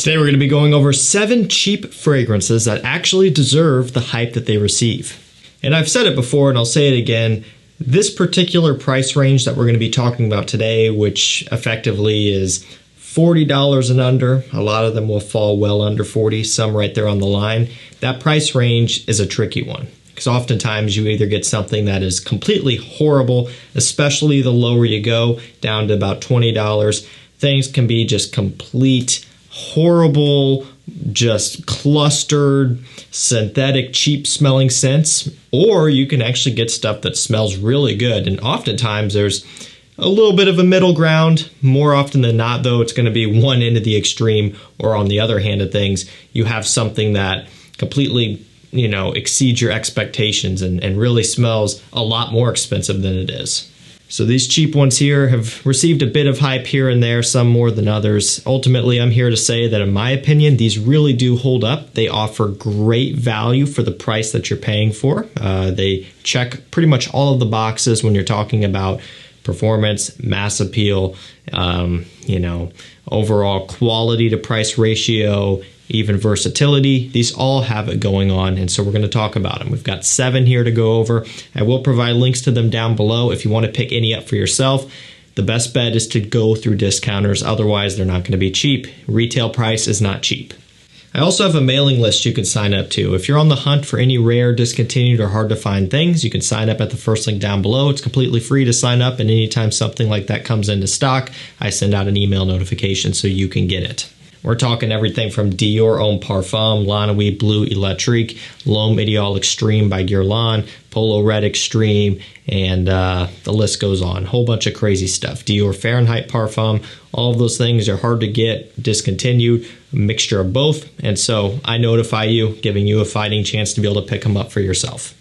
Today we're going to be going over 7 cheap fragrances that actually deserve the hype that they receive. And I've said it before and I'll say it again, this particular price range that we're going to be talking about today, which effectively is $40 and under, a lot of them will fall well under 40, some right there on the line. That price range is a tricky one because oftentimes you either get something that is completely horrible, especially the lower you go, down to about $20. Things can be just complete horrible, just clustered, synthetic, cheap smelling scents, or you can actually get stuff that smells really good. And oftentimes there's a little bit of a middle ground. More often than not, though, it's going to be one end of the extreme, or on the other hand of things, you have something that completely, exceeds your expectations and really smells a lot more expensive than it is. So these cheap ones here have received a bit of hype here and there, some more than others. Ultimately, I'm here to say that in my opinion, these really do hold up. They offer great value for the price that you're paying for. They check pretty much all of the boxes when you're talking about performance, mass appeal, overall quality to price ratio, even versatility. These all have it going on, and so we're going to talk about them. We've got 7 here to go over. I will provide links to them down below if you want to pick any up for yourself. The best bet is to go through discounters, otherwise they're not going to be cheap. Retail price is not cheap. I also have a mailing list you can sign up to. If you're on the hunt for any rare, discontinued, or hard to find things, you can sign up at the first link down below. It's completely free to sign up, and anytime something like that comes into stock, I send out an email notification so you can get it. We're talking everything from Dior Homme Parfum, La Nuit Bleu Electrique, L'Homme Ideal Extreme by Guerlain, Polo Red Extreme, and the list goes on. Whole bunch of crazy stuff. Dior Fahrenheit Parfum, all of those things are hard to get, discontinued, a mixture of both, and so I notify you, giving you a fighting chance to be able to pick them up for yourself.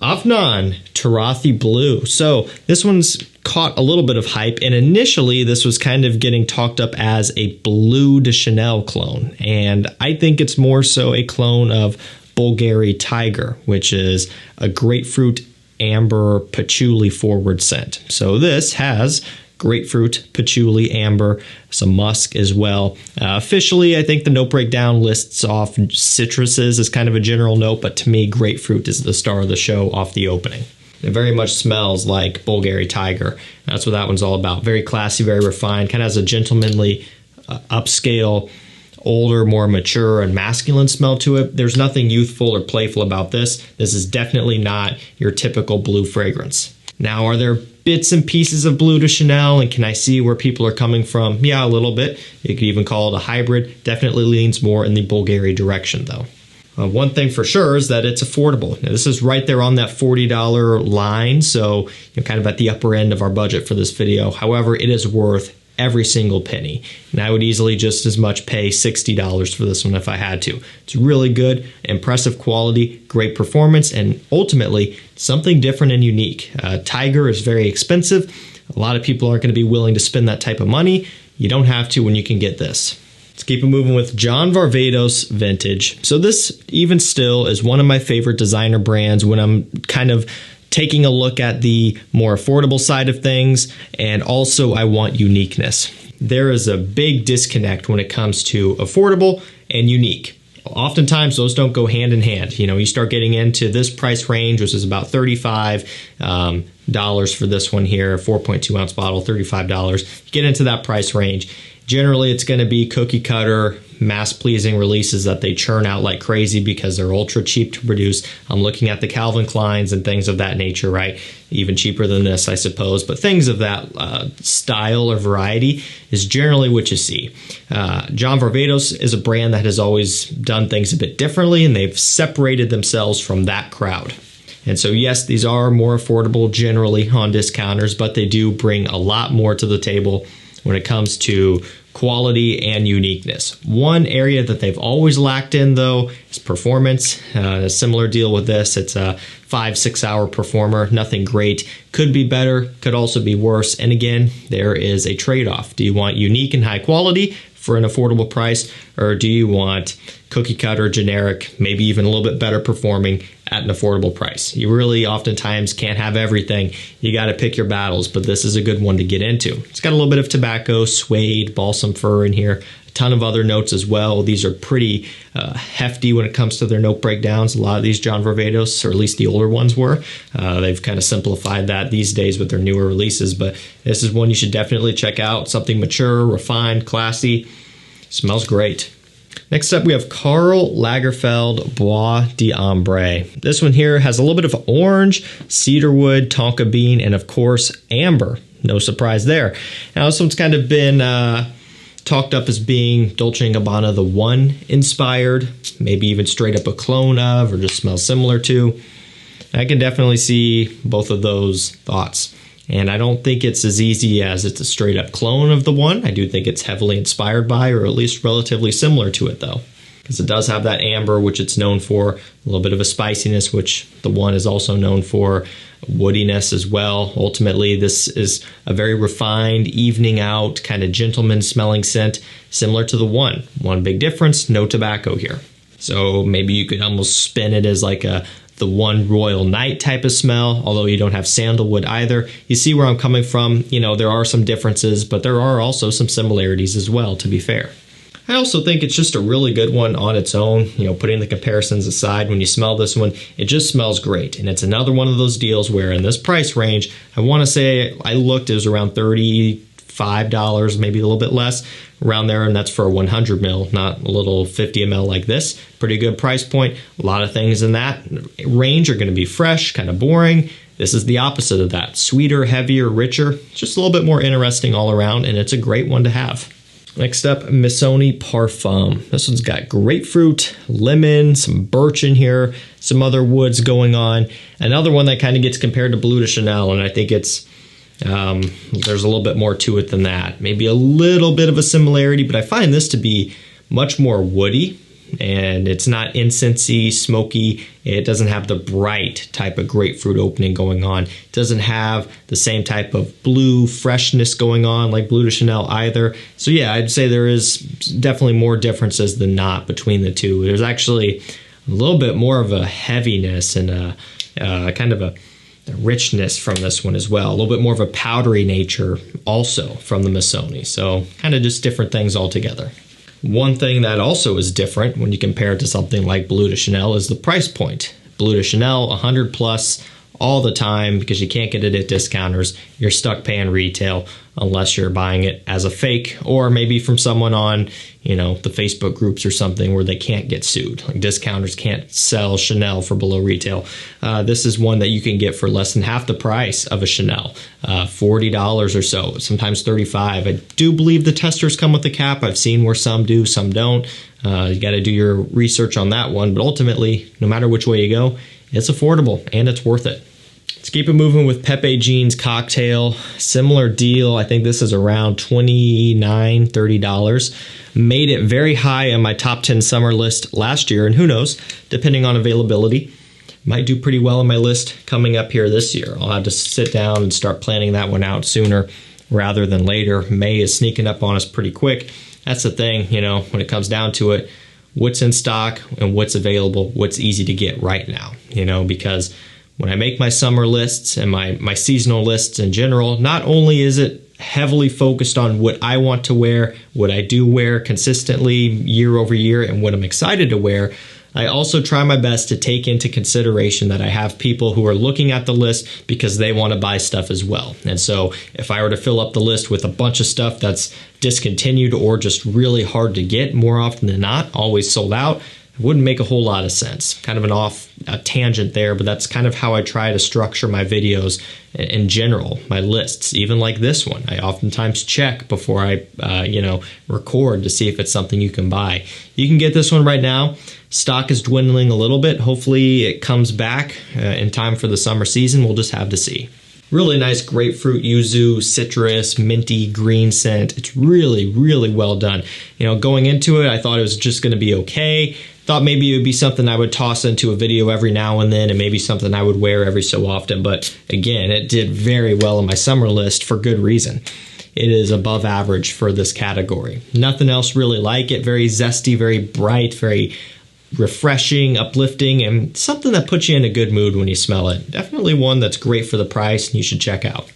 AFNAN TURATHI Blue. So this one's caught a little bit of hype, and initially this was kind of getting talked up as a Bleu de Chanel clone, and I think it's more so a clone of Bulgari Tiger, which is a grapefruit amber patchouli forward scent. So this has grapefruit, patchouli, amber, some musk as well. Officially, I think the note breakdown lists off citruses as kind of a general note, but to me, grapefruit is the star of the show off the opening. It very much smells like Bulgari Tiger. That's what that one's all about. Very classy, very refined, kind of has a gentlemanly, upscale, older, more mature and masculine smell to it. There's nothing youthful or playful about this. This is definitely not your typical blue fragrance. Now, are there bits and pieces of Bleu de Chanel, and can I see where people are coming from? Yeah, a little bit. You could even call it a hybrid. Definitely leans more in the Bulgari direction, though. One thing for sure is that it's affordable. Now, this is right there on that $40 line, so you're kind of at the upper end of our budget for this video. However, it is worth every single penny, and I would easily just as much pay $60 for this one if I had to. It's really good, impressive quality, great performance, and ultimately something different and unique. Tiger is very expensive. A lot of people aren't going to be willing to spend that type of money. You don't have to when you can get this. Let's keep it moving with John Varvatos Vintage. So this, even still, is one of my favorite designer brands when I'm kind of taking a look at the more affordable side of things, and also I want uniqueness. There is a big disconnect when it comes to affordable and unique. Oftentimes those don't go hand in hand. You start getting into this price range, which is about $35 for this one here, 4.2 ounce bottle, $35. You get into that price range. Generally, it's going to be cookie cutter, mass-pleasing releases that they churn out like crazy because they're ultra cheap to produce. I'm looking at the Calvin Kleins and things of that nature, right? Even cheaper than this, I suppose. But things of that style or variety is generally what you see. John Varvatos is a brand that has always done things a bit differently, and they've separated themselves from that crowd. And so, yes, these are more affordable generally on discounters, but they do bring a lot more to the table when it comes to quality and uniqueness. One area that they've always lacked in, though, is performance. A similar deal with this. It's a 5-6 hour performer. Nothing great. Could be better. Could also be worse. And again, there is a trade-off. Do you want unique and high quality for an affordable price, or do you want cookie cutter, generic, maybe even a little bit better performing at an affordable price? You really oftentimes can't have everything. You got to pick your battles, but this is a good one to get into. It's got a little bit of tobacco, suede, balsam fir in here, a ton of other notes as well. These are pretty hefty when it comes to their note breakdowns. A lot of these John Varvatos, or at least the older ones, were. They've kind of simplified that these days with their newer releases, but this is one you should definitely check out. Something mature, refined, classy. Smells great. Next up, we have KARL Lagerfeld Bois d'Ambre. This one here has a little bit of orange, cedarwood, tonka bean, and of course, amber. No surprise there. Now, this one's kind of been talked up as being Dolce & Gabbana The One inspired, maybe even straight up a clone of, or just smells similar to. I can definitely see both of those thoughts. And I don't think it's as easy as it's a straight up clone of The One. I do think it's heavily inspired by, or at least relatively similar to it though. Because it does have that amber, which it's known for, a little bit of a spiciness, which The One is also known for, woodiness as well. Ultimately, this is a very refined, evening out, kind of gentleman smelling scent, similar to The One. One big difference, no tobacco here. So maybe you could almost spin it as like a The One Royal Night type of smell, although you don't have sandalwood either. You see where I'm coming from. You know, there are some differences, but there are also some similarities as well, to be fair. I also think it's just a really good one on its own. You know, putting the comparisons aside, when you smell this one, it just smells great. And it's another one of those deals where in this price range, I want to say I looked, it was around $35, maybe a little bit less, around there, and that's for a 100 ml, not a little 50 ml like this. Pretty good price point. A lot of things in that range are going to be fresh, kind of boring. This is the opposite of that. Sweeter, heavier, richer, just a little bit more interesting all around, and it's a great one to have. Next up, MISSONI PARFUM. This one's got grapefruit, lemon, some birch in here, some other woods going on. Another one that kind of gets compared to Bleu de Chanel, and I think it's there's a little bit more to it than that. Maybe a little bit of a similarity, but I find this to be much more woody, and it's not incensey, smoky. It doesn't have the bright type of grapefruit opening going on. It doesn't have the same type of blue freshness going on like Bleu de Chanel either. So yeah, I'd say there is definitely more differences than not between the two. There's actually a little bit more of a heaviness and a kind of a richness from this one as well. A little bit more of a powdery nature also from the MISSONI. So kind of just different things altogether. One thing that also is different when you compare it to something like Bleu de Chanel is the price point. Bleu de Chanel, 100 plus all the time because you can't get it at discounters. You're stuck paying retail unless you're buying it as a fake, or maybe from someone on, you know, the Facebook groups or something where they can't get sued. Like discounters can't sell Chanel for below retail. This is one that you can get for less than half the price of a Chanel, $40 or so, sometimes $35. I do believe the testers come with a cap. I've seen where some do, some don't. You got to do your research on that one, but ultimately, no matter which way you go, it's affordable and it's worth it. Let's keep it moving with Pepe Jeans Cocktail. Similar deal. I think this is around $29, $30. Made it very high on my top 10 summer list last year, and who knows, depending on availability, might do pretty well on my list coming up here this year. I'll have to sit down and start planning that one out sooner rather than later. May is sneaking up on us pretty quick. That's the thing, you know, when it comes down to it, what's in stock and what's available, what's easy to get right now, you know, because when I make my summer lists and my seasonal lists in general, not only is it heavily focused on what I want to wear, what I do wear consistently year over year, and what I'm excited to wear, I also try my best to take into consideration that I have people who are looking at the list because they want to buy stuff as well. And so if I were to fill up the list with a bunch of stuff that's discontinued or just really hard to get, more often than not, always sold out, it wouldn't make a whole lot of sense. Kind of a tangent there, but that's kind of how I try to structure my videos in general, my lists, even like this one. I oftentimes check before I, record to see if it's something you can buy. You can get this one right now. Stock is dwindling a little bit. Hopefully it comes back in time for the summer season. We'll just have to see. Really nice grapefruit, yuzu, citrus, minty, green scent. It's really, really well done. You know, going into it, I thought it was just going to be okay. Thought maybe it would be something I would toss into a video every now and then, and maybe something I would wear every so often. But again, it did very well on my summer list for good reason. It is above average for this category. Nothing else really like it. Very zesty, very bright, very refreshing, uplifting, and something that puts you in a good mood when you smell it. Definitely one that's great for the price and you should check out.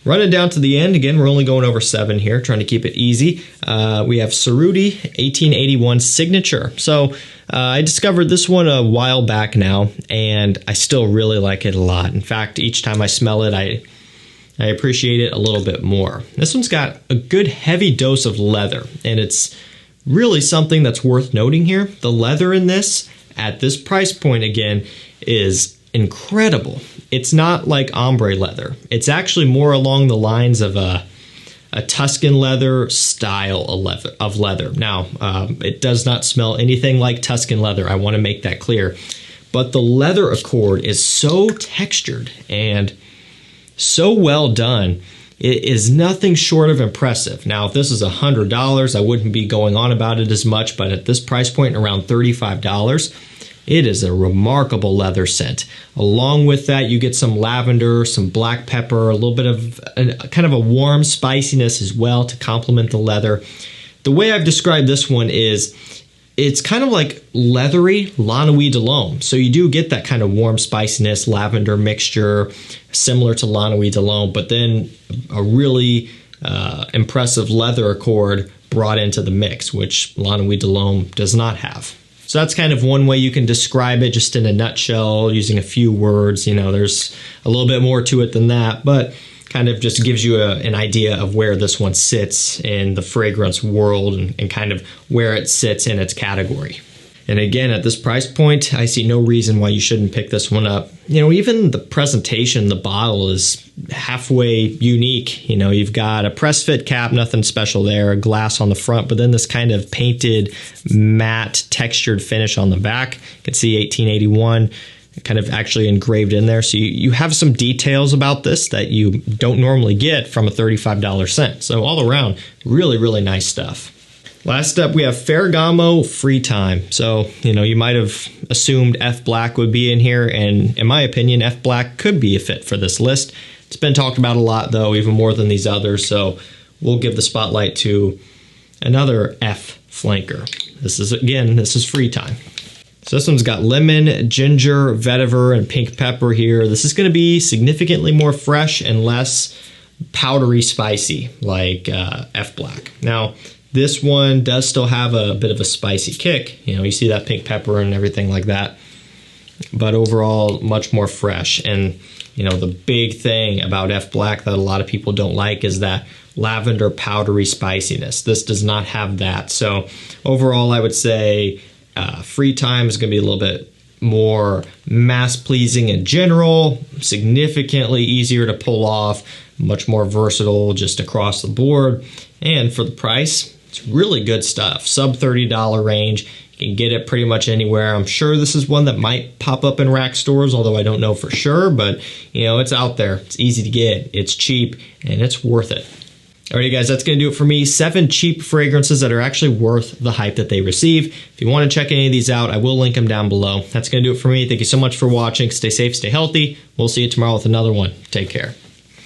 Running down to the end, again, we're only going over 7 here, trying to keep it easy. We have CERRUTI 1881 Signature. So I discovered this one a while back now, and I still really like it a lot. In fact, each time I smell it, I appreciate it a little bit more. This one's got a good heavy dose of leather, and it's really something that's worth noting here. The leather in this, at this price point again, is incredible. It's not like ombre leather. It's actually more along the lines of a Tuscan leather style of leather. Now, it does not smell anything like Tuscan leather. I want to make that clear. But the leather accord is so textured and so well done. It is nothing short of impressive. Now, if this is $100, I wouldn't be going on about it as much, but at this price point, around $35, it is a remarkable leather scent. Along with that, you get some lavender, some black pepper, a little bit of kind of a warm spiciness as well to complement the leather. The way I've described this one is it's kind of like leathery La Nuit de l'Homme. So you do get that kind of warm spiciness, lavender mixture, similar to La Nuit de l'Homme, but then a really impressive leather accord brought into the mix, which La Nuit de l'Homme does not have. So that's kind of one way you can describe it, just in a nutshell, using a few words. You know, there's a little bit more to it than that, but kind of just gives you an idea of where this one sits in the fragrance world and kind of where it sits in its category. And again, at this price point, I see no reason why you shouldn't pick this one up. You know, even the presentation, the bottle is halfway unique. You know, you've got a press fit cap, nothing special there, a glass on the front, but then this kind of painted, matte, textured finish on the back. You can see 1881 kind of actually engraved in there. So you have some details about this that you don't normally get from a $35 scent. So all around, really, really nice stuff. Last up, we have Ferragamo Free Time. So, you know, you might have assumed F Black would be in here, and in my opinion, F Black could be a fit for this list. It's been talked about a lot, though, even more than these others, so we'll give the spotlight to another F flanker. This is Free Time. So this one's got lemon, ginger, vetiver, and pink pepper here. This is going to be significantly more fresh and less powdery spicy like F Black. Now, this one does still have a bit of a spicy kick. You know, you see that pink pepper and everything like that. But overall, much more fresh. And, you know, the big thing about F Black that a lot of people don't like is that lavender powdery spiciness. This does not have that. So overall, I would say Free Time is going to be a little bit more mass-pleasing in general, significantly easier to pull off, much more versatile just across the board. And for the price, it's really good stuff. Sub $30 range. You can get it pretty much anywhere. I'm sure this is one that might pop up in rack stores, although I don't know for sure, but you know, it's out there. It's easy to get, it's cheap, and it's worth it. Alrighty guys, that's going to do it for me. 7 cheap fragrances that are actually worth the hype that they receive. If you want to check any of these out, I will link them down below. That's going to do it for me. Thank you so much for watching. Stay safe, stay healthy. We'll see you tomorrow with another one. Take care.